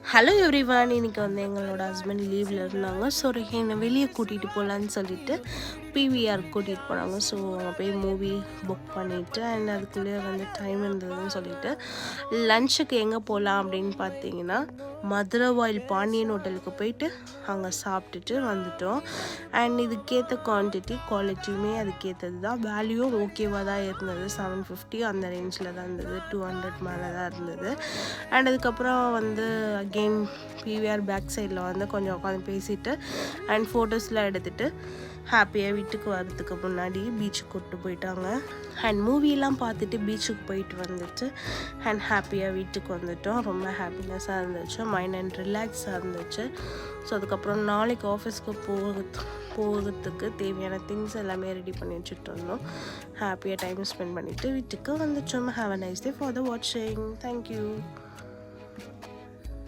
Hello everyone, இன்றைக்கி வந்து எங்களோட ஹஸ்பண்ட் லீவில் இருந்தாங்க. ஸோ என்னை வெளியே கூட்டிகிட்டு போகலான்னு சொல்லிட்டு பிவிஆர் கூட்டிகிட்டு போனாங்க. ஸோ அங்கே போய் மூவி புக் பண்ணிவிட்டு அண்ட் அதுக்குள்ளேயே வந்து டைம் இருந்ததுன்னு சொல்லிட்டு லன்ச்சுக்கு எங்கே போகலாம் அப்படின்னு பார்த்தீங்கன்னா மதுரவாயில் பாண்டியன் ஹோட்டலுக்கு போயிட்டு அங்கே சாப்பிட்டுட்டு வந்துட்டோம். அண்ட் இதுக்கேற்ற குவாலிட்டியுமே அதுக்கேற்றது தான். வேல்யூவும் ஓகேவாக தான் இருந்தது. 750 அந்த ரேஞ்சில் தான் இருந்தது. 200 மேலே தான் இருந்தது. அண்ட் அதுக்கப்புறம் வந்து அகெயின் பிவிஆர் பேக் சைடில் வந்து கொஞ்சம் உட்காந்து பேசிவிட்டு அண்ட் ஃபோட்டோஸ்லாம் எடுத்துகிட்டு ஹாப்பியாக வீட்டுக்கு வரதுக்கு முன்னாடி பீச்சுக்கு கூப்பிட்டு போயிட்டாங்க. அண்ட் மூவியெல்லாம் பார்த்துட்டு பீச்சுக்கு போயிட்டு வந்துட்டு அண்ட் ஹாப்பியாக வீட்டுக்கு வந்துட்டோம். ரொம்ப ஹாப்பினஸ்ஸாக இருந்துச்சு, மைண்ட் அண்ட் ரிலாக்ஸாக இருந்துச்சு. ஸோ அதுக்கப்புறம் நாளைக்கு ஆஃபீஸ்க்கு போகிறதுக்கு தேவையான திங்ஸ் எல்லாமே ரெடி பண்ணி வச்சுட்டு இருந்தோம். ஹாப்பியாக டைம் ஸ்பெண்ட் பண்ணிவிட்டு வீட்டுக்கு வந்துட்டோம். Have a nice day for the வாட்சிங். தேங்க்யூ.